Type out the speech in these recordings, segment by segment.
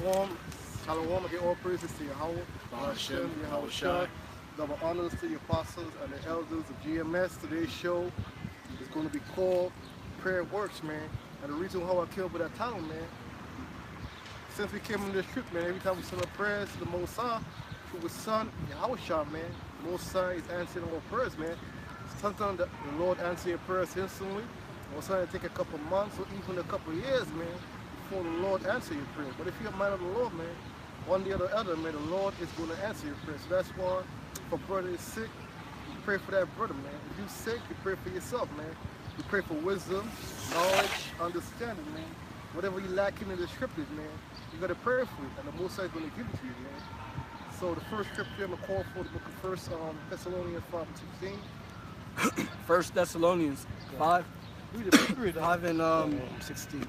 Shalom. Shalom. I give all praises to Yahweh. Hashem, Yahweh Shai. Double honors to the apostles and the elders of GMS. Today's show is going to be called Prayer Works, man. And the reason how I came up with that title, man, since we came in this trip, man, every time we send our prayers to the Most High, through His Son, Yahweh Shai, man, the Most High is answering our prayers, man. Sometimes the Lord answers your prayers instantly. Or sometimes it take a couple months or even a couple years, man, before the Lord answers your prayer. But if you're a man of the Lord, man, one day or the other, man, the Lord is going to answer your prayer. So that's why if a brother is sick, you pray for that brother, man. If you're sick, you pray for yourself, man. You pray for wisdom, knowledge, understanding, man. Whatever you're lacking in the scriptures, man, you got to pray for it, and the Most High is going to give it to you, man. So the first scripture I'm going to call for the book of 1 Thessalonians 5:16. 1 Thessalonians 5, Read it. 5 and 16.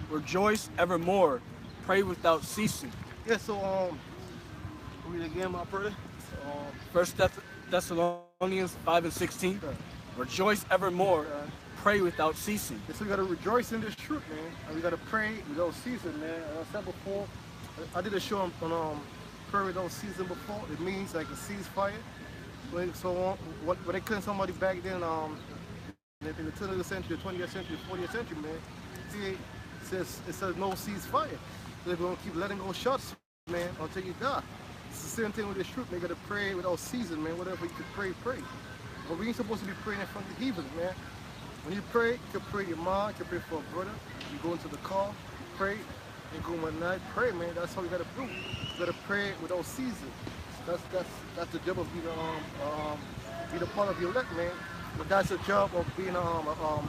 Rejoice evermore, pray without ceasing. Yeah, so read it again, my brother. 1 Thessalonians 5 and 16. Rejoice evermore, pray without ceasing. Yeah, so we gotta rejoice in this truth, man. And we gotta pray without ceasing, man. As I said before, I did a show on prayer without ceasing before. It means like a ceasefire. So when they killed somebody back then, in the 20th century, 20th century, 40th century, man, see, it says no ceasefire. So they're gonna keep letting go shots, man, until you die. It's the same thing with this truth, man. You gotta pray without ceasing, man. Whatever you can pray, pray. But we ain't supposed to be praying in front of the heathens, man. When you pray, you can pray your mom, you can pray for a brother. You go into the car, pray, and go one night, pray, man. That's all you gotta do. You gotta pray without ceasing. That's the job of being a part of your elect, man. But that's the job of being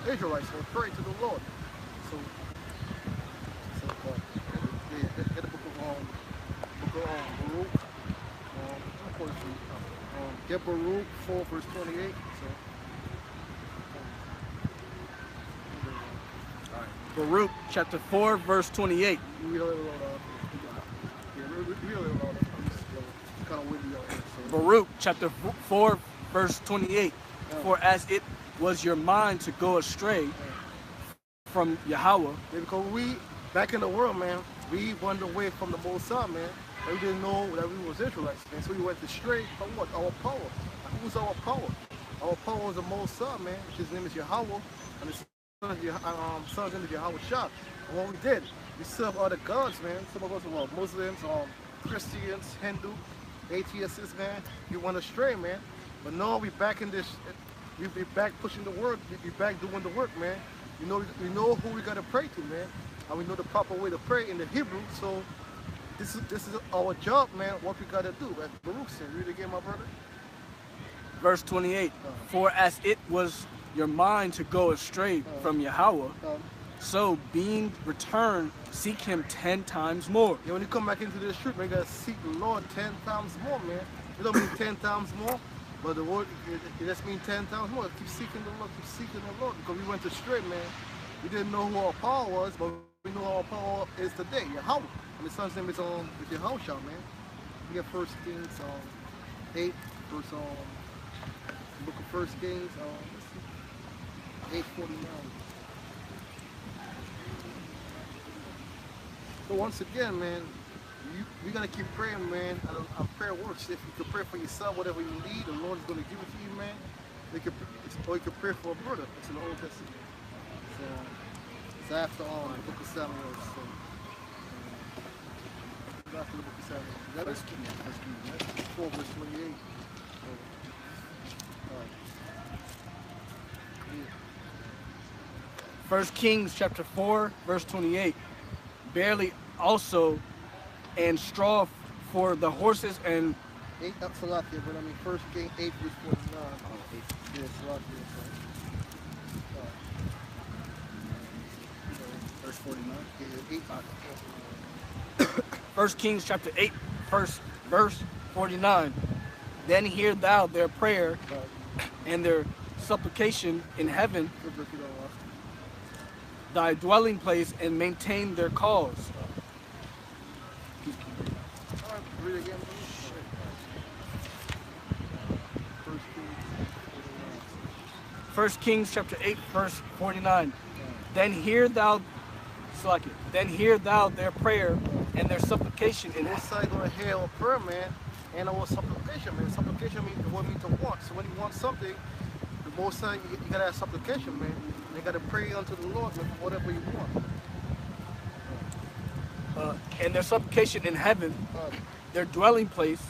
Israelites, so pray to the Lord. So get the book of Baruch. Get Baruch 4 verse 28. Baruch chapter 4 verse 28. Read a little kind of windy out here. So. Baruch chapter 4 verse 28. For as it was your mind to go astray from Yahweh. Yeah, because we, back in the world, man, we went away from the Most High, man. And we didn't know that we was Israelites, man. So we went astray from what? Our power. Who's our power? Our power is the Most High, man. His name is Yahweh. And his son's name is Yahweh Shah. And what we did, we served other gods, man. Some of us were Muslims, Christians, Hindu, atheists, man. We went astray, man. But now we back in this, we be back pushing the work, we be back doing the work, man. We know who we gotta pray to, man. And we know the proper way to pray in the Hebrew. So this is our job, man, what we gotta do. As Baruch said, read it again, my brother. Verse 28. For as it was your mind to go astray from Yahweh, so being returned, seek him 10 times more. Yeah, when you come back into this truth, man, you gotta seek the Lord 10 times more, man. It don't mean 10 times more. But the word, it just means 10 times more. Keep seeking the Lord, keep seeking the Lord. Because we went astray, man. We didn't know who our power was, but we know our power is today, Yahweh. And the son's name is Yahweh Shah, man. We got 1 Kings 8, verse book of 1 Kings, 8:49. So once again, man, we gotta keep praying, man. And prayer works. If you can pray for yourself, whatever you need, the Lord is gonna give it to you, man. Or you can pray for a brother. It's in the Old Testament. So it's after the book of Samuel. So it's after the book of Samuel. That is 4 verse 28. So, 1 Kings chapter 4 verse 28. Barely also and straw for the horses and 8 up Salakia, but I mean 1 King 8 verse 49. Oh, 8. Yeah, Salakia. verse 49. Yeah, 8. 1 Kings chapter 8 verse 49. Then hear thou their prayer and their supplication in heaven, thy dwelling place, and maintain their cause. Read again. 1 Kings chapter 8 verse 49. Then hear thou Slack it. Then hear thou their prayer and their supplication The in Most High gonna hear our prayer, man, and our supplication, man. Supplication means the word means to want. So when you want something, the Most High, you gotta have supplication, man. You gotta pray unto the Lord, man, for whatever you want. and their supplication in heaven, their dwelling place,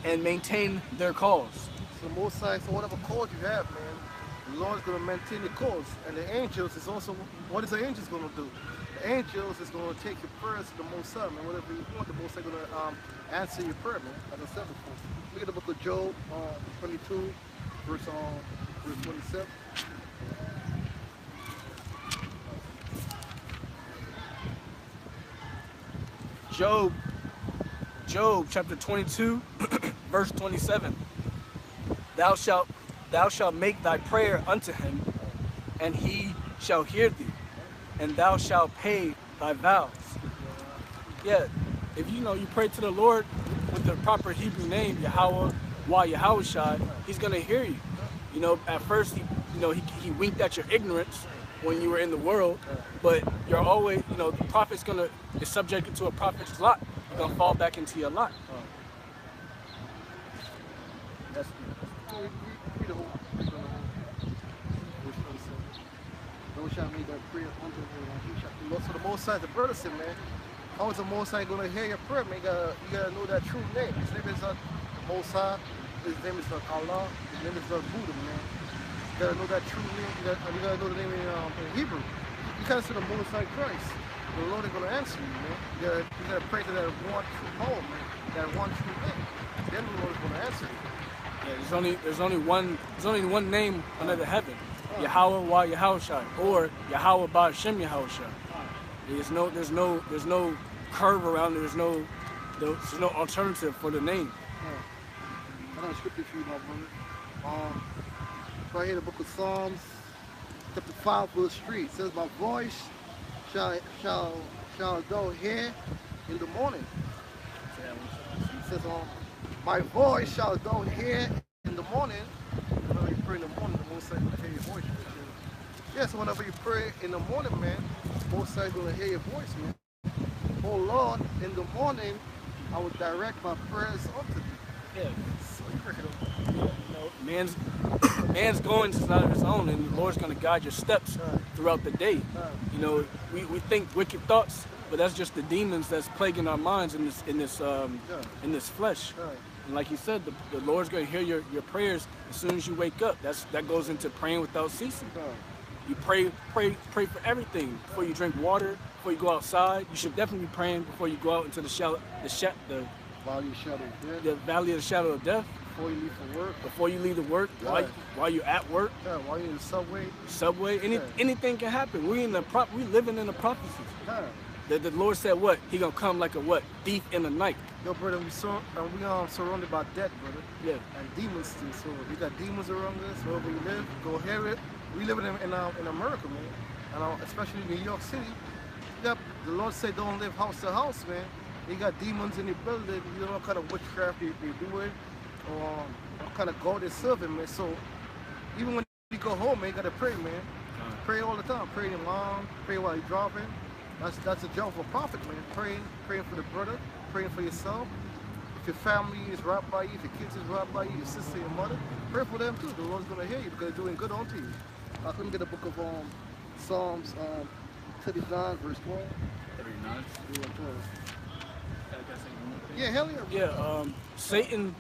and maintain their cause. So the Most High, so whatever cause you have, man, the Lord's gonna maintain your cause. And the angels is also, what is the angels gonna do? The angels is gonna take your prayers to the Most High, man. Whatever you want, the Most High gonna answer your prayer, man. Like I said before. Look at the book of Job, 22, verse 27. Job chapter 22, verse 27. Thou shalt make thy prayer unto him, and he shall hear thee, and thou shalt pay thy vows. Yeah, if you pray to the Lord with the proper Hebrew name, Yahweh, Yahushai, he's gonna hear you. At first he winked at your ignorance when you were in the world, but you're always, the prophet's is subjected to a prophet's lot. You're gonna fall back into your lot. That's good. Read the whole verse 27. Thou shalt make thy prayer unto him, and he shall. So the Most High, the brother said, man, how is the Most High gonna hear your prayer, man? You gotta know that true name. His name is not the Most High. His name is not Allah. His name is not Buddha, man. You gotta know that true name. You gotta know the name in Hebrew. You can't say the Most High Christ. The Lord is gonna answer you, man. You gotta pray to that one true power, man. That one true name. Then the Lord is gonna answer you. Yeah, there's only one name under the heaven, Yahweh Yahushai, or Yahweh Ba'Shem Yahushai. There's no curve around it. There's no alternative for the name. I don't script it for you, my brother. Right here, the book of Psalms, chapter 5, verse 3. It says, "My voice shall thou hear in the morning." It says, "My voice shall thou hear in the morning." Whenever you pray in the morning, the Most High will hear your voice. Yes, whenever you pray in the morning, man, the Most High will hear your voice, man. Oh Lord, in the morning, I will direct my prayers unto thee. Yeah. Man's going to not of his own, and the Lord's going to guide your steps throughout the day. We think wicked thoughts, but that's just the demons that's plaguing our minds in this flesh. And like you said, the Lord's going to hear your prayers as soon as you wake up. That goes into praying without ceasing. You pray for everything. Before you drink water, before you go outside, you should definitely be praying before you go out into the valley of the shadow of death. Before you leave to work, while you're at work, while you're in the subway, anything can happen. We living in a prophecy. The Lord said what? He gonna come like a thief in the night. Yo, brother, we surrounded by death, brother. Yeah. And demons too. So we got demons around us. Wherever you live, go hear it. We live in America, man. And especially New York City. The Lord said don't live house to house, man. You got demons in the building. You don't know what kind of witchcraft they doing, or what kind of God they're serving, man. So even when you go home, man, you gotta pray, man. Pray all the time. Pray your mom. Pray while you're driving. That's the job of a prophet, man. Praying for the brother. Praying for yourself. If your family is right by you, if your kids is right by you, your sister, your mother, pray for them too. The Lord's gonna hear you because they're doing good unto you. I couldn't get a book of Psalms 39, verse 12. 39. Yeah, 12. Yeah, hell yeah. Yeah, Satan,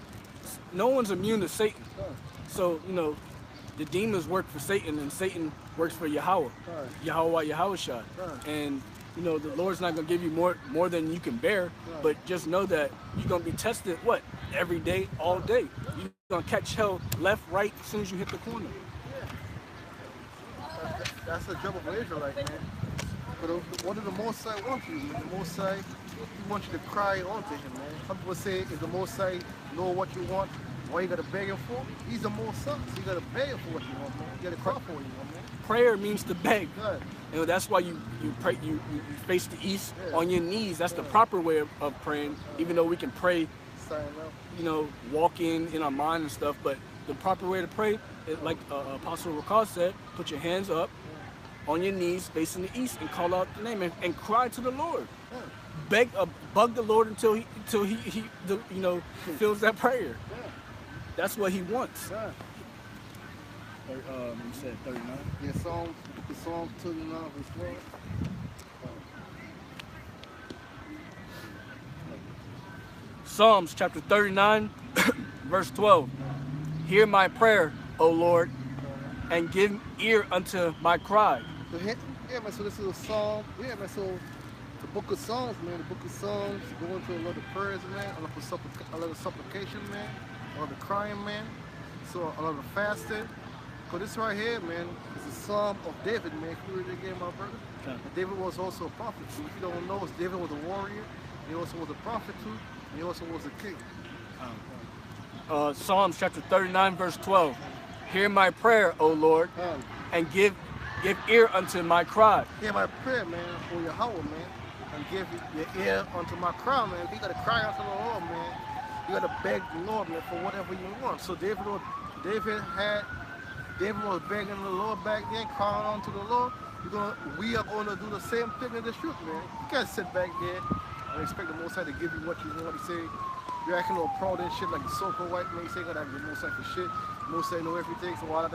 no one's immune to Satan. So, the demons work for Satan and Satan works for Yahweh. Yahweh Yahushai. And, the Lord's not going to give you more than you can bear, but just know that you're going to be tested, every day, all day. You're going to catch hell left, right, as soon as you hit the corner. That's the job of an Israelite, man. But what does the Most High want you? The Most High, He wants you to cry onto Him, man. Some people say, if the Most High know what you want, what you gotta beg Him for? He's the Most High, so you gotta beg Him for what you want, man. You gotta cry for what you want, man. Prayer means to beg. Good. And that's why you pray. You face the east on your knees. That's the proper way of praying. Even though we can pray, walking in our mind and stuff, but the proper way to pray, like Apostle Rakal said, put your hands up on your knees facing the east and call out the name and cry to the Lord. Yeah. Bug the Lord until he fulfills that prayer. Yeah. That's what he wants. Yeah. You said 39. Yeah, Psalm 39 verse 12. Psalms chapter 39, verse 12. Hear my prayer, O Lord, and give ear unto my cry. So man, so this is a psalm. Yeah, man, so the book of Psalms, man, the book of Psalms, going through a lot of prayers, man, a lot of supplication, man, a lot of crying, man, so a lot of fasting. Because this right here, man, is a psalm of David, man. If you read it again, my brother. Okay. And David was also a prophet too. If you don't know, David was a warrior. He also was a prophet too. And he also was a king. Psalms chapter 39, verse 12. Hear my prayer, O Lord, and give ear unto my cry. Hear my prayer, man, for Yahweh, man, and give your ear unto my cry, man. You gotta cry unto the Lord, man. You gotta beg the Lord, man, for whatever you want. So David was begging the Lord back then, crying unto the Lord. We are going to do the same thing in the truth, man. You can't sit back there and expect the Most High to give you what you want. He say, you're acting all proud and shit like the so-called white man. You say, I gotta give Most High for shit. Most High know everything, so why I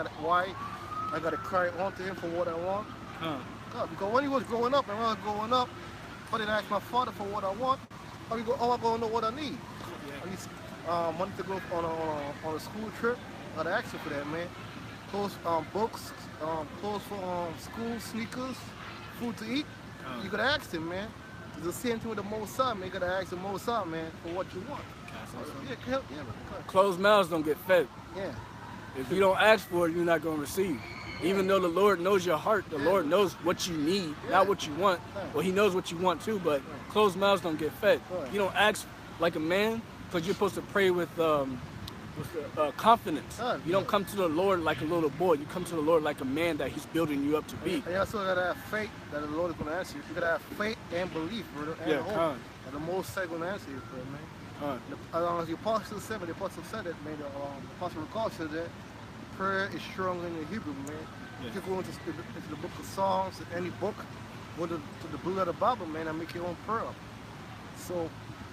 gotta cry onto him for what I want? God, because when he was growing up, and when I was growing up, I didn't ask my father for what I want. How am I gonna know what I need? I need money to go on a school trip. I gotta ask him for that, man. Clothes, books, clothes for school, sneakers, food to eat. You gotta ask him, man. It's the same thing with the Most High, man. You gotta ask the Most High, man, for what you want. Yeah, man. Closed mouths don't get fed. Yeah. If you don't ask for it, you're not going to receive. Even though the Lord knows your heart, the Lord knows what you need, not what you want. Well, he knows what you want too, but closed mouths don't get fed. You don't ask like a man, because you're supposed to pray with confidence. You don't come to the Lord like a little boy. You come to the Lord like a man that he's building you up to be. And you also gotta have faith that the Lord is gonna answer you. You gotta have faith and belief, brother, and hope that the Most High gonna answer you, brother, man. The apostle said, that, man. The apostle Paul said that prayer is stronger in the Hebrew, man. You can go into the book of Psalms, any book, go to the blue letter Bible, man, and make your own prayer. So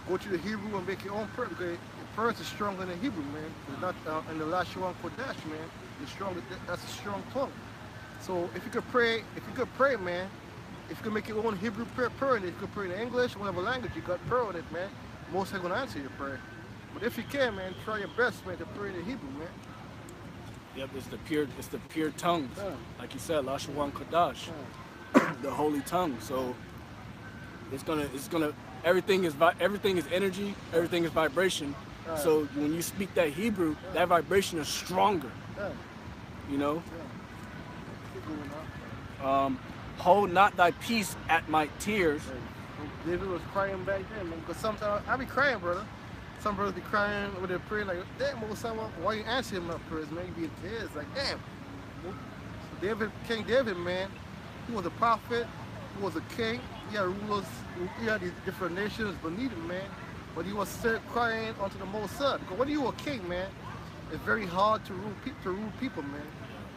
go to the Hebrew and make your own prayer, because prayer is stronger than the Hebrew, man. It's not in the Lashon Kodesh, man. It's stronger. That's a strong tongue. So if you could pray, man, if you can make your own Hebrew prayer, and if you can pray in English, whatever language you got, prayer with it, man. Most are gonna answer your prayer. But if you can, man, try your best, man, to pray in the Hebrew, man. Yep, it's the pure tongues. Like you said, Lashon Kodesh, the holy tongue. So it's gonna everything is energy, everything is vibration. So when you speak that Hebrew, that vibration is stronger. You know? Hold not thy peace at my tears. David was crying back then, man, because sometimes I be crying, brother. Some brothers be crying with their prayer, like, damn, why you answering my prayers, man? You be in tears, like, damn. So King David, man, he was a prophet, he was a king, he had rulers, he had these different nations beneath him, man. But he was still crying unto the Most High. Because when you a king, man, it's very hard to rule people, man.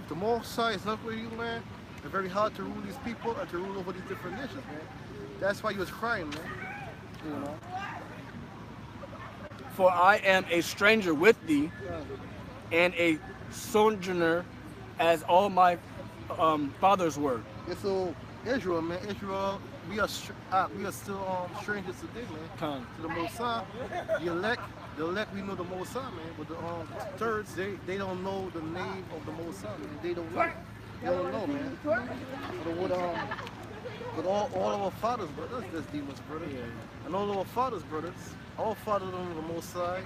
If the Most High is not with you, man, it's very hard to rule these people and to rule over these different nations, man. That's why he was crying, man. You know. For I am a stranger with thee, and a sojourner, as all my fathers were. Yeah, so Israel, man, we are still strangers today, man. To the Most High. The elect, we know the Most High, man. But the thirds, they don't know the name of the Most High, man. They don't know. They don't know, man. But all of our fathers, brothers, there's demons, brother. And all of our fathers, brothers, all fathers don't know the Most High.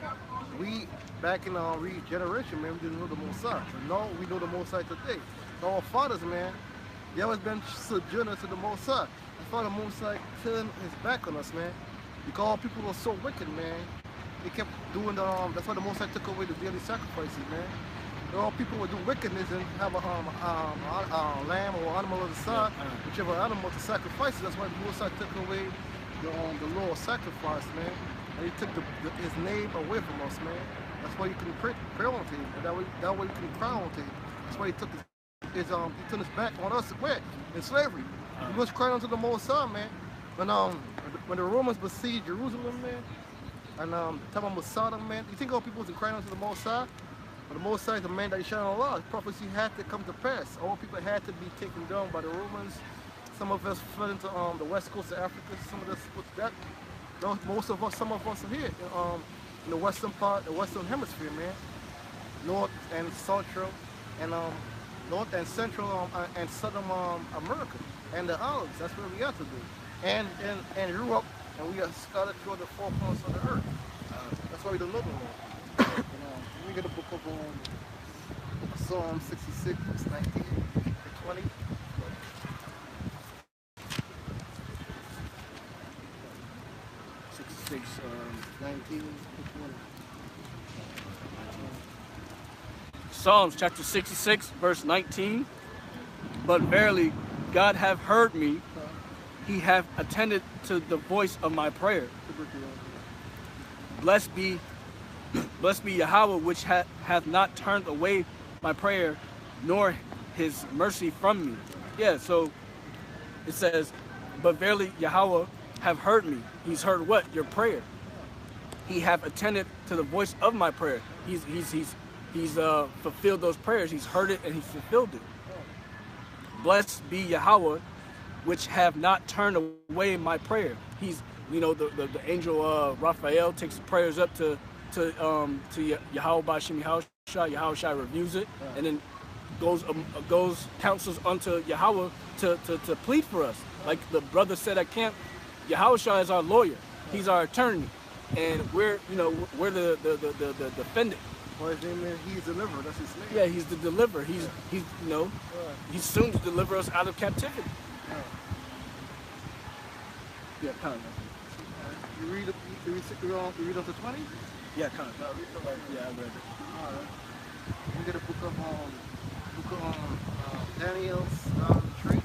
We, back in our regeneration, man, we didn't know the Most High. So now we know the Most High today. So our fathers, man, they always been sojourners to the Most High. That's why the Most High turned his back on us, man. Because people were so wicked, man. They kept doing that's why the Most High took away the daily sacrifices, man. All people would do wickedness and have a lamb or animal on the side, whichever animal to sacrifice. That's why the Most High took away the law of sacrifice, man. And he took his name away from us, man. That's why you can pray on him. And that way you can cry on him. That's why he took he turned his back on us. Where? in slavery. You was crying unto the Most High, man. When the Romans besieged Jerusalem, man, and talking about Masada, man, you think all people was crying unto the Most High? But the Most High is the man that shine on Allah. Prophecy had to come to pass. All people had to be taken down by the Romans. Some of us fled into the west coast of Africa. Some of us put that. Most of us, some of us are here in the western part, the western hemisphere, man. North and central, and north and central and southern America, and the islands. That's where we are today. And Europe, and we are scattered through the four corners of the earth. That's why we don't know them all. We get a book of Psalm 66, verse 19 to 20. 66, 19 to 20. Psalms chapter 66, verse 19. But verily, God hath heard me. He hath attended to the voice of my prayer. Blessed be Yahweh, which hath not turned away my prayer, nor his mercy from me. Yeah, so it says, but verily Yahweh have heard me. He's heard what? Your prayer. He hath attended to the voice of my prayer. He's fulfilled those prayers. He's heard it and he's fulfilled it. Blessed be Yahweh, which have not turned away my prayer. He's, you know, the angel Raphael takes prayers up to Yahweh Bashim Yahushua. Yahushua reviews it, and then goes counsels unto Yahweh to plead for us. Like the brother said at camp, Yahushua is our lawyer. He's our attorney, and we're the defendant. Well, his name is, he's deliverer. That's his name. Yeah, he's the deliverer. He's he's soon to deliver us out of captivity. Yeah, kind of. You read up to 20? Yeah, kind of. Yeah, I read it. All right. We get a book of Daniel's tree.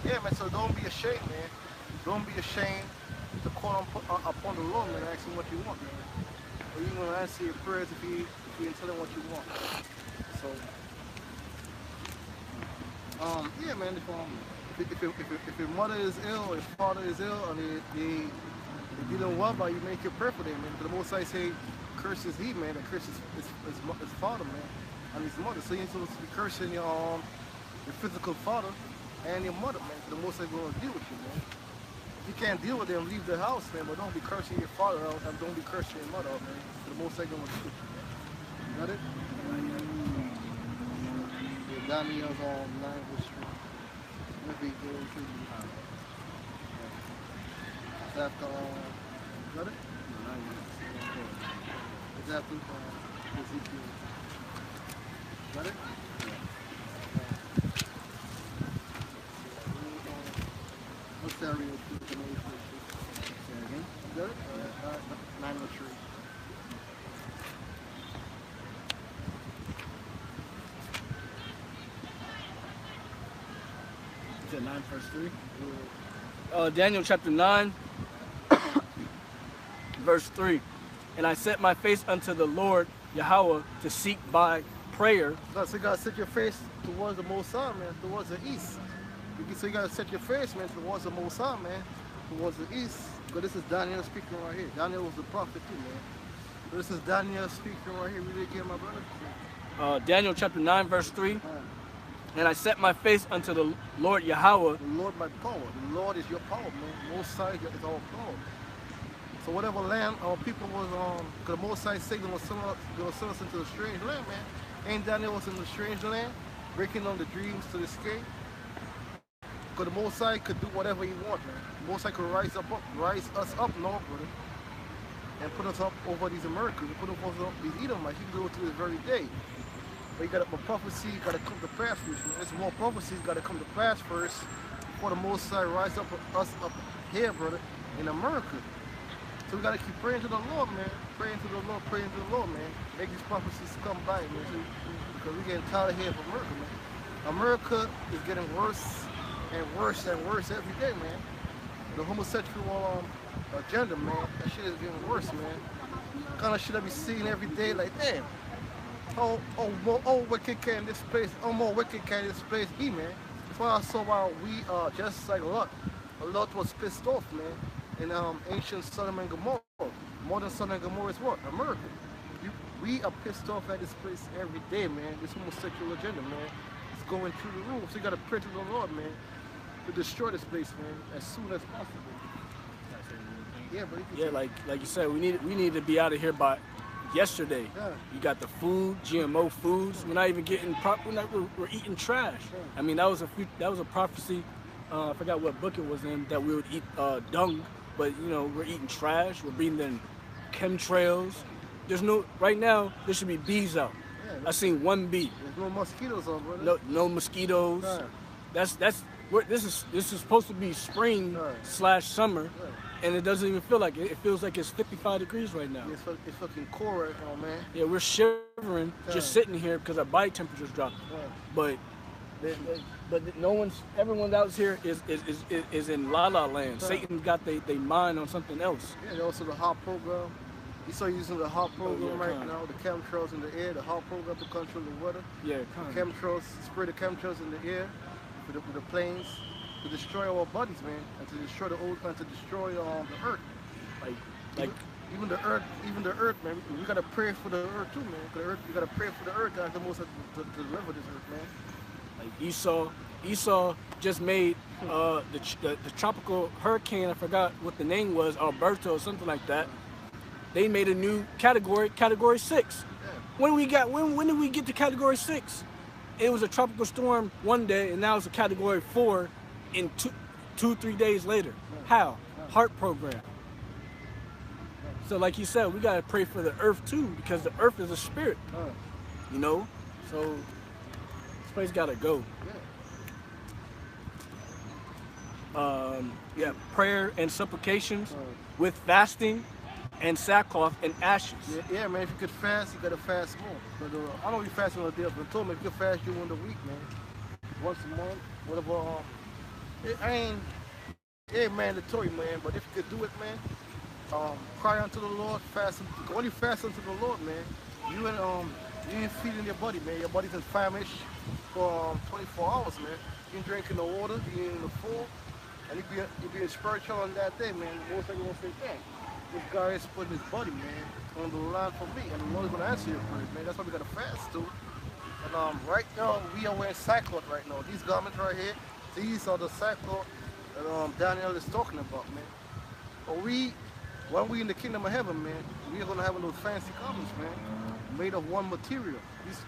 Yeah, man. So don't be ashamed, man. Don't be ashamed to call upon the Lord, man. Ask him what you want, man. Or you gonna answer your prayers if you can tell him what you want. So, yeah, man. If your mother is ill or your father is ill and they dealing well by you, make your prayer for them, man. Because the Most High say, curses he, man, and curses his father, man, and his mother. So you're supposed to be cursing your physical father and your mother, man. Because the Most High is going to deal with you, man. If you can't deal with them, leave the house, man. But don't be cursing your father out and don't be cursing your mother out, man. Because the Most High is going to deal with you, man. You got it? Yeah, Daniel's on 9th Street. Maybe go to it's after got it? It's after Ezekiel. Got it? What's that real quick? Again? Got it? 903. Is it 9 verse 3? Daniel chapter 9, verse 3. And I set my face unto the Lord Yahweh to seek by prayer. So you gotta set your face towards the Most High, man, towards the east. So you gotta set your face, man, towards the Most High, man, towards the east. Because this is Daniel speaking right here. Daniel was the prophet too, man. So this is Daniel speaking right here. Read it again, my brother. Daniel chapter 9, verse 3. And I set my face unto the Lord Yahweh. The Lord my power. The Lord is your power, man. Most High is our power. So whatever land our people was on, because the Most High said going to send us into a strange land, man. Ain't Daniel was in the strange land, breaking on the dreams to escape? Because the Most High could do whatever he wants, man. The Most High could rise us up north, brother, and put us up over these Americans, and put us over these Edomites. He can do it to this very day. But you got a prophecy got to come to pass first. There's more prophecies got to come to pass first before the Most High rise up us up here, brother, in America. So we got to keep praying to the Lord, man. Praying to the Lord, praying to the Lord, man. Make these prophecies come by, man. Because we're getting tired of here of America, man. America is getting worse and worse and worse every day, man. The homosexual agenda, man, that shit is getting worse, man. Kind of shit I be seeing every day, like, damn. Oh, wicked can this place, oh, more wicked can this place be, man. That's why I saw why we are just like Lot. Lot was pissed off, man, in ancient Sodom and Gomorrah. Modern Sodom and Gomorrah is what? America. We are pissed off at this place every day, man. This homosexual agenda, man, it's going through the roof. So you got to pray to the Lord, man, to destroy this place, man, as soon as possible. Yeah, but yeah, like you said, we need to be out of here by yesterday. Yeah. You got the food, GMO foods. We're not even getting we're eating trash. Yeah. I mean, that was a prophecy. I forgot what book it was in, that we would eat dung, but you know, we're eating trash. We're breathing in chemtrails. Right now there should be bees out. Yeah. I seen one bee. There's no mosquitoes on, brother. No mosquitoes. Yeah. This is supposed to be spring / summer. Yeah. And it doesn't even feel like it. It feels like it's 55 degrees right now. It's fucking cold right now, man. Yeah, we're shivering just sitting here because our body temperature's dropping. Yeah. But everyone out here is in la la land. Yeah. Satan got they mind on something else. Yeah, also the HARP program. You start using the HARP program right now, the chemtrails in the air, the HARP program to control the weather. Yeah, Chemtrails, spray the chemtrails in the air with the planes to destroy our bodies, man, and to destroy the destroy the earth. Like even the earth, man. We gotta pray for the earth too, man. You gotta pray for the earth, God, the most to deliver this earth, man. Like Esau just made the tropical hurricane. I forgot what the name was, Alberto or something like that. They made a new category 6. Yeah. When did we get to category 6? It was a tropical storm one day, and now it's a category 4 in 2-3 days later. Yeah. How? HARP program. So like you said, we gotta pray for the earth too, because the earth is a spirit. You know? So this place gotta go. Yeah. Prayer and supplications with fasting and sackcloth and ashes. Yeah, man. If you could fast, you gotta fast more. But I don't be fasting on a day of atonement. If you could fast during the week, man, once a month, whatever. It ain't mandatory, man. But if you could do it, man, cry unto the Lord, fast. When you fast unto the Lord, man, you ain't feeding your body, man. Your body's in famished for 24 hours, man. You ain't drinking the water, you ain't in the food, and you being spiritual on that day, man. Most likely gonna say, dang, this guy is putting his body, man, on the line for me, and the Lord's gonna answer your prayers, man. That's why we gotta fast too. And right now we are wearing sackcloth right now. These garments right here, these are the sackcloth that Daniel is talking about, man. But when we in the kingdom of heaven, man, we are gonna have those fancy garments, man, made of one material.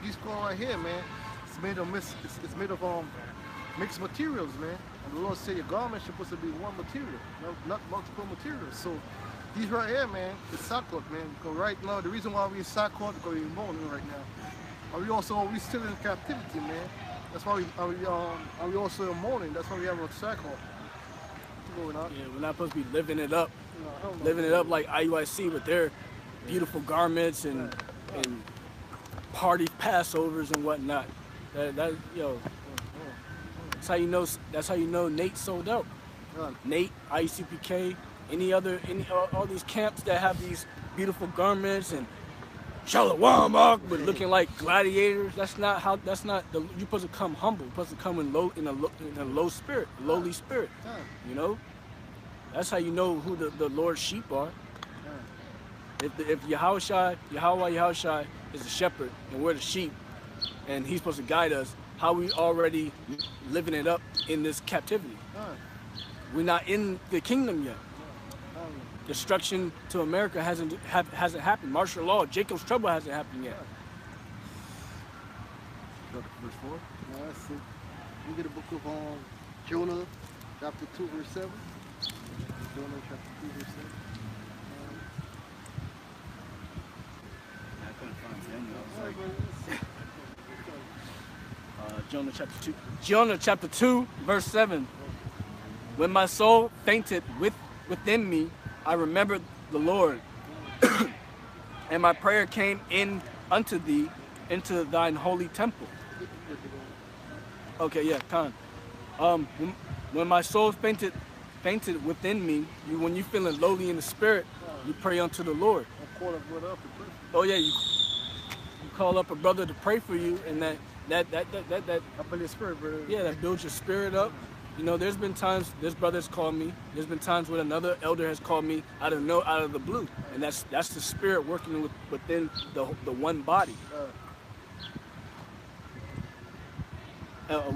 These clothes right here, man, it's made of mixed materials, man. And the Lord said your garments supposed to be one material, not multiple materials. So these right here, man, is sackcloth, man. Because right now, the reason why we in sackcloth is because we're mourning right now. And we still in captivity, man. That's why we also in mourning. That's why we have a sackcloth. What's going on? Yeah, we're not supposed to be living it up. No, Living it up like IUIC with their beautiful garments and party Passovers and whatnot. That's how you know. That's how you know Nate sold out. Nate, ICPK, all these camps that have these beautiful garments and Shalom, but looking like gladiators. You're supposed to come humble. You're supposed to come in a low spirit, lowly spirit. You know. That's how you know who the Lord's sheep are. If Yahushua is the shepherd and we're the sheep, and he's supposed to guide us, how we already living it up in this captivity? We're not in the kingdom yet. Destruction to America hasn't happened. Martial law, Jacob's trouble hasn't happened yet. Verse 4. Yeah, that's it. We get a book of Jonah, chapter 2, verse 7. Jonah chapter 2, verse 7. I couldn't find Daniel. Jonah chapter 2. Jonah chapter 2, verse 7. When my soul fainted within me, I remembered the Lord, and my prayer came in unto thee into thine holy temple. Okay, yeah, Khan. When my soul fainted within me, when you feeling lowly in the spirit, you pray unto the Lord. Oh yeah, you call up a brother to pray for you, and that I believe spirit, brother. yeah, that builds your spirit up. You know, there's been times this brother's called me. There's been times when another elder has called me out of the blue, and that's the spirit working within the one body.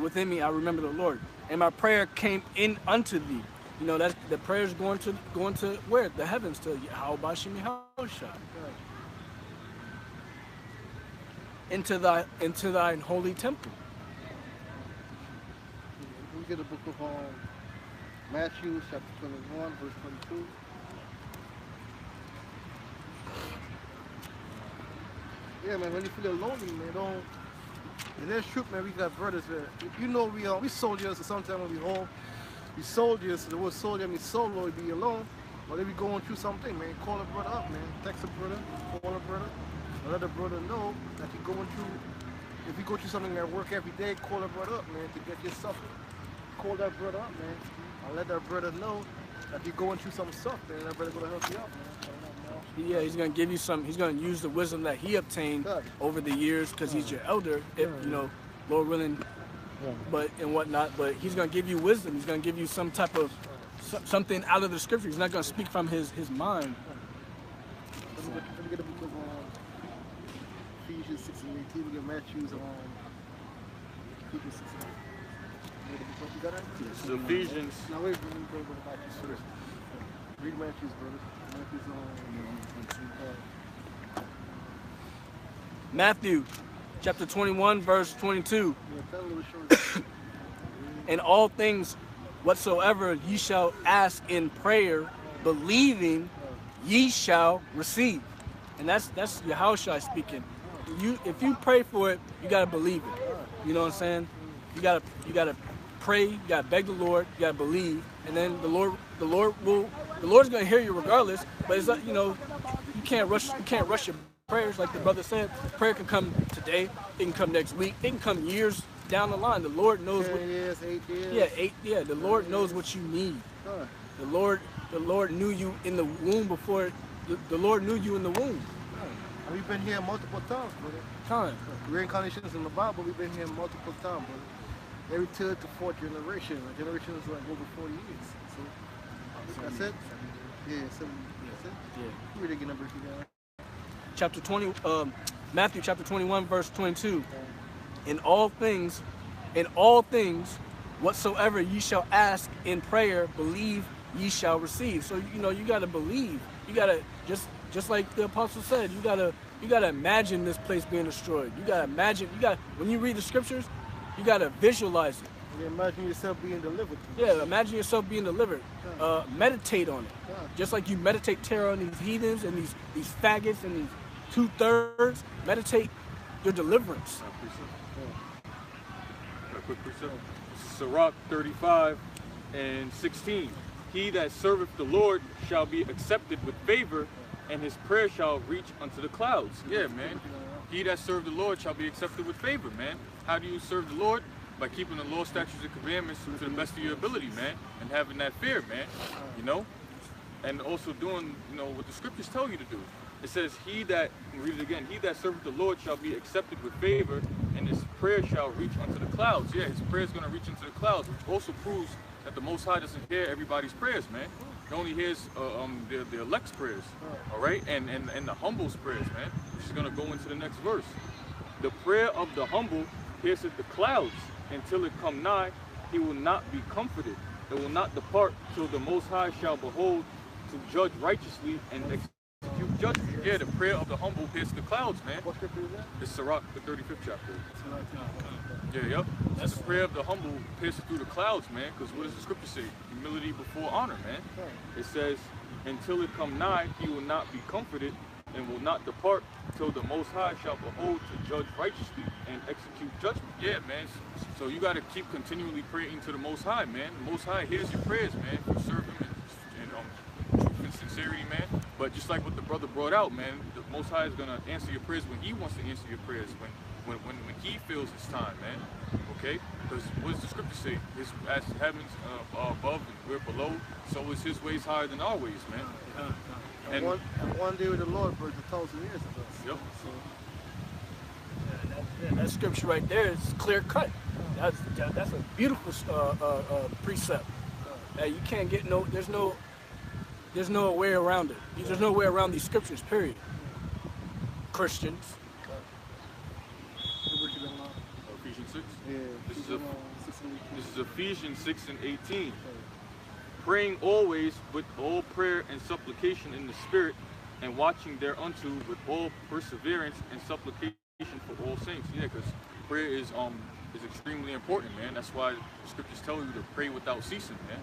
Within me, I remember the Lord, and my prayer came in unto thee. You know, that the prayer is going to where? The heavens, to Yahweh Shemi Haushai. Into thine holy temple. We get a book of Matthew, chapter 21, verse 22. Yeah, man, when you feel lonely, man, don't. And that's true, man. We got brothers, man. You know, we soldiers, so sometimes when we home, we soldiers. So the word soldier means solo, we be alone. But if we going through something, man, call a brother up, man. Text a brother, call a brother. Let a brother know that you're going through. If you go through something at work every day, call a brother up, man, to get your stuff. Call that brother up, man. And let that brother know that you're going through some stuff, man. That brother gonna help you out, man. Yeah, he's gonna give you some. He's gonna use the wisdom that he obtained over the years, because he's your elder. If you know, Lord willing, but and whatnot. But he's gonna give you wisdom. He's gonna give you some type of something out of the scripture. He's not gonna speak from his mind. Let me get a book of Ephesians 6 and 18. We get Matthew's Ephesians 6 and 18. You got it? Yes. Ephesians. Now wait, let me go to Matthew's first. Read Matthew's, brother. Matthew, chapter 21, verse 22. Yeah, tell a little short. In all things whatsoever ye shall ask in prayer, believing, ye shall receive. And that's Yahushua speaking. If you pray for it, you gotta believe it. You know what I'm saying? You gotta pray, you gotta beg the Lord, you gotta believe, and then the Lord's gonna hear you regardless. But it's like, you know, you can't rush your prayers. Like the brother said, prayer can come today, it can come next week, it can come years down the line. The Lord knows 10 years, 8 years. Yeah, 8. Yeah, the Lord knows what you need. The Lord knew you in the womb before. The Lord knew you in the womb. And we've been here multiple times, brother. Reincarnation is in the Bible. We've been here multiple times, brother. Every third to fourth generation. A generation is like over 40 years. So that's it. Yeah, 70. That's it. Yeah. Read again, number again. Chapter 20. Matthew chapter 21, verse 22. In all things, whatsoever ye shall ask in prayer, believe ye shall receive. So you know you gotta believe. You gotta just like the apostle said. You gotta imagine this place being destroyed. You gotta imagine. When you read the scriptures, you gotta visualize it. Yeah, imagine yourself being delivered. Yeah, imagine yourself being delivered. Meditate on it. Just like you meditate terror on these heathens and these faggots and these 2/3. Meditate your deliverance. A quick precept. Sirach 35 and 16. He that serveth the Lord shall be accepted with favor, and his prayer shall reach unto the clouds. Yeah, man. He that serveth the Lord shall be accepted with favor, man. How do you serve the Lord? By keeping the law, statutes, and commandments to the best of your ability, man. And having that fear, man. You know? And also doing, you know, what the scriptures tell you to do. It says, read it again, he that serveth the Lord shall be accepted with favor, and his prayer shall reach unto the clouds. Yeah, his prayer is going to reach into the clouds, which also proves that the Most High doesn't hear everybody's prayers, man. He only hears the elect's prayers, all right? And the humble's prayers, man, which is going to go into the next verse. The prayer of the humble pierceth the clouds. Until it come nigh, he will not be comforted. It will not depart till the Most High shall behold to judge righteously and execute judgment. Yeah, the prayer of the humble pierces the clouds, man. What scripture is that? It's Sirach, the 35th chapter. Yeah, yep. That's the prayer of the humble pierces through the clouds, man. Because what does the scripture say? Humility before honor, man. It says, until it come nigh, he will not be comforted and will not depart till the Most High shall behold to judge righteously and execute judgment. Yeah, man. So you got to keep continually praying to the Most High, man. The Most High hears your prayers, man. You serve him in truth and sincerity, man. But just like what the brother brought out, man, the Most High is going to answer your prayers when he wants to answer your prayers, when he feels it's time, man. Okay? Because what does the scripture say? As heavens are above and we're below, so is his ways higher than our ways, man. And one day with the Lord for 1,000 years of us. Yep. Yeah, that scripture right there is clear cut. That's a beautiful precept. You can't get there's no way around it. There's no way around these scriptures. Period. Christians. Ephesians 6. Yeah. This is Ephesians 6 and 18. Praying always with all prayer and supplication in the Spirit, and watching thereunto with all perseverance and supplication for all saints. Yeah, because prayer is extremely important, man. That's why the scriptures tell you to pray without ceasing, man.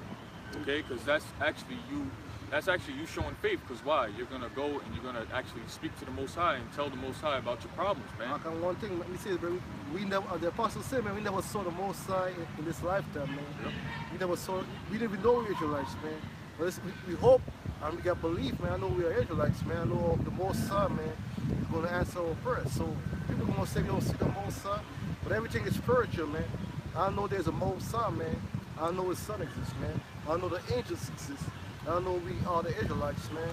Okay, because that's actually you showing faith. Because why? You're gonna go and you're gonna actually speak to the Most High and tell the Most High about your problems, man. One thing, let me say, bro, we never, the apostle said, man, we never saw the Most High in this lifetime, man. Yep. We didn't even know we were Israelites, man. But we hope and we got belief, man. I know we are Israelites, man. I know the Most High, man, is going to answer our prayers. So people are going to say we don't see the Most High, but everything is spiritual, man. I know there's a Most High, man. I know His Son exists, man. I know the angels exist. I know we are the Israelites, man.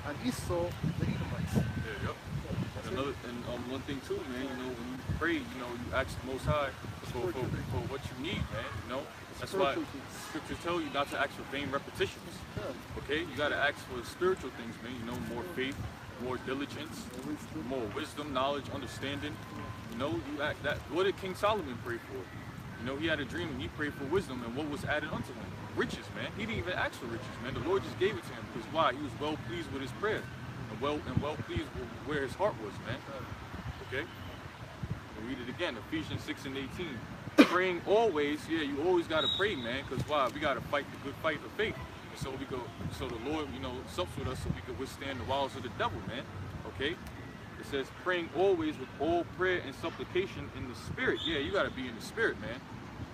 And Esau, the Edomites. Yeah, yep. And one thing too, man, when you pray, you ask the Most High for what you need, man, That's why scriptures tell you not to ask for vain repetitions. Okay? You gotta ask for spiritual things, man, more faith, more diligence, more wisdom, knowledge, understanding. You act that. What did King Solomon pray for? He had a dream and he prayed for wisdom, and what was added unto him? Riches, man. He didn't even ask for riches, man. The Lord just gave it to him. Because why? He was well pleased with his prayer. And well pleased with where his heart was, man. Okay? We'll read it again. Ephesians 6 and 18. Praying always, you always gotta pray, man. Because why? We gotta fight the good fight of faith. And so the Lord, sups with us so we can withstand the wiles of the devil, man. Okay? It says, praying always with all prayer and supplication in the Spirit. Yeah, you gotta be in the Spirit, man.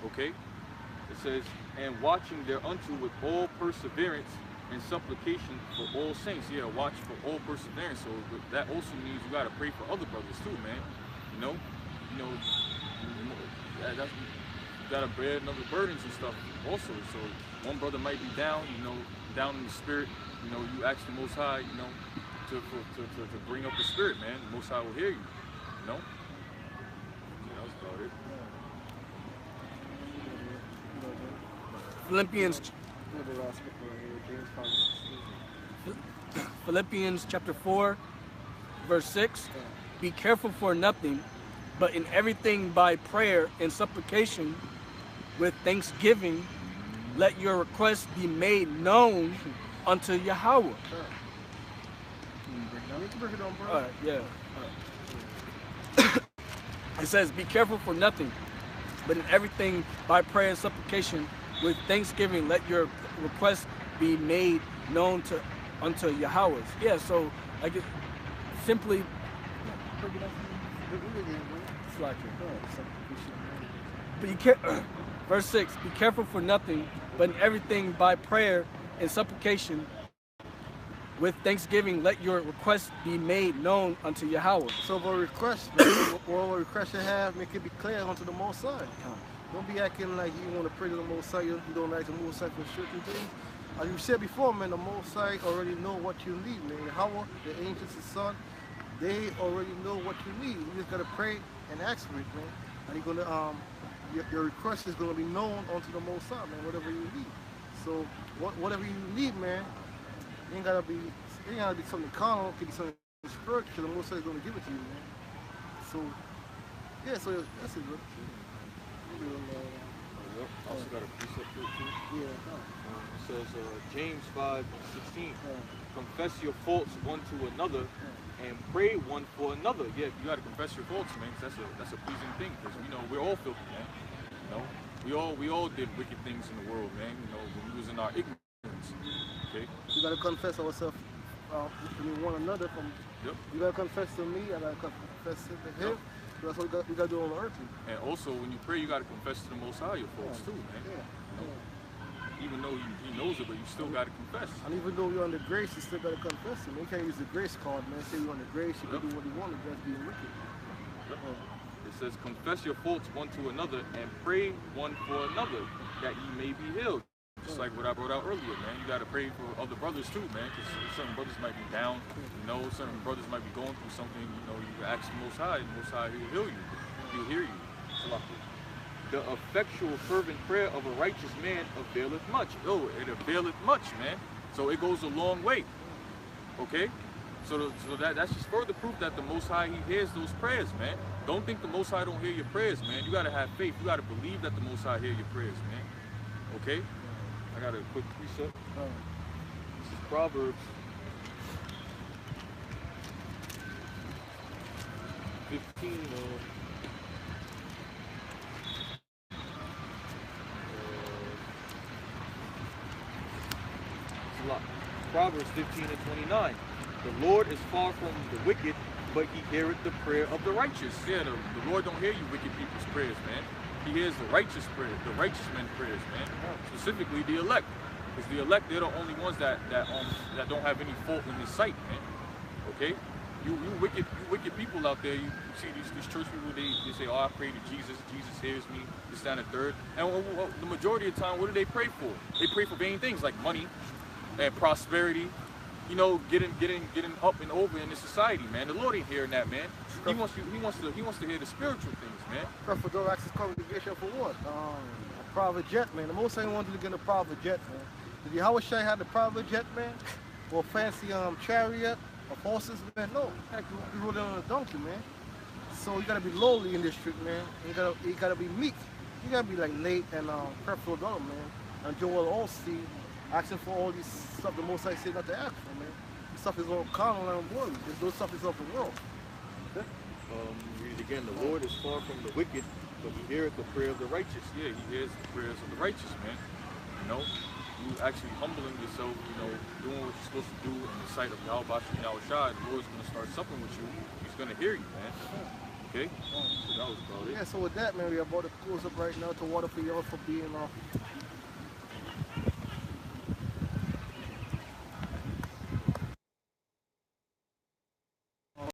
Okay? It says, and watching thereunto with all perseverance and supplication for all saints. Yeah, watch for all perseverance. So that also means you gotta pray for other brothers too, man. That's, you gotta bear another burdens and stuff also. So one brother might be down, down in the spirit. You ask the Most High, to bring up the spirit, man. The Most High will hear you. Yeah, that's about it. Philippians chapter 4, verse 6. Be careful for nothing, but in everything by prayer and supplication with thanksgiving, let your requests be made known unto Yahweh. All right, yeah. It says, be careful for nothing, but in everything by prayer and supplication with thanksgiving, let your requests be made known unto Yahweh. Yeah, so like it simply. But you can't. Verse 6: be careful for nothing, but in everything by prayer and supplication with thanksgiving, let your requests be made known unto Yahweh. So what request you have, make it be clear unto the Most High. Don't be acting like you want to pray to the Most High. You don't ask the Most High for certain things. As you said before, man, the Most High already know what you need, man. Yahweh, the angels, the Son, they already know what you need. You just gotta pray and ask for it, man. And you're gonna your request is gonna be known unto the Most High, man. Whatever you need. So whatever you need, man, it ain't gotta be something carnal. It could be something spiritual. The Most High is gonna give it to you, man. So yeah, so that's it, bro. Also got a precept here too. Yeah. It says James 5:16. Confess your faults one to another and pray one for another. Yeah, you gotta confess your faults, man. Cause that's a pleasing thing. Because we're all filthy, man. We all did wicked things in the world, man. When we was in our ignorance. Okay. We gotta confess ourselves to one another. Yep. You gotta confess to me. I gotta confess to him. Yep. That's what we gotta do on earth. And also, when you pray, you gotta confess to the Most High your faults too, man. Yeah. Even though he knows it, but you still gotta confess. And even though you're under grace, you still gotta confess him. You can't use the grace card, man. Say you're under grace, you can do what you want, just being wicked. Yep. It says, confess your faults one to another and pray one for another, that ye may be healed. Just like what I brought out earlier, man. You gotta pray for other brothers too, man. Because certain brothers might be down, certain brothers might be going through something. You ask the Most High, and the Most High, He'll heal you. he'll hear you. The effectual fervent prayer of a righteous man availeth much. Oh, it availeth much, man. So it goes a long way. Okay? So that's just further proof that the Most High, he hears those prayers, man. Don't think the Most High don't hear your prayers, man. You gotta have faith. You gotta believe that the Most High hear your prayers, man. Okay? I got a quick precept. This is Proverbs 15. Proverbs 15 and 29. The Lord is far from the wicked, but he heareth the prayer of the righteous. Yeah, the Lord don't hear you wicked people's prayers, man. He hears the righteous prayers, the righteous men's prayers, man. Specifically the elect. Because the elect, they're the only ones that don't have any fault in his sight, man. Okay? You wicked people out there, you see these church people, they say, oh, I pray to Jesus, Jesus hears me, this, that, and the third. And the majority of the time, what do they pray for? They pray for vain things like money and prosperity, you know, getting up and over in the society, man. The Lord ain't hearing that, man. He wants to hear the spiritual things, man. Prophet Joe asked his congregation for what? A private jet, man. The Most High wanted to get a private jet, man. Did Yahweh Shai have the private jet, man? Or fancy chariot or horses, man? No. Heck, you rode on a donkey, man. So you gotta be lowly in this street, man. You gotta be meek. You gotta be like Nate and Prophet Dollar, man, and Joel Osteen, asking for all this stuff the Most High said not to ask for, man. This stuff is all carnal and worldly. Those stuff is of the world. Read it again. The Lord is far from the wicked, but he heareth the prayer of the righteous. Yeah, he hears the prayers of the righteous, man. You know, you actually humbling yourself, you know, doing what you're supposed to do in the sight of Yahweh Shai, the Lord's going to start supping with you. He's going to hear you, man. Okay? So that was about it. Yeah, so with that, man, we're about to close up right now to water for y'all for being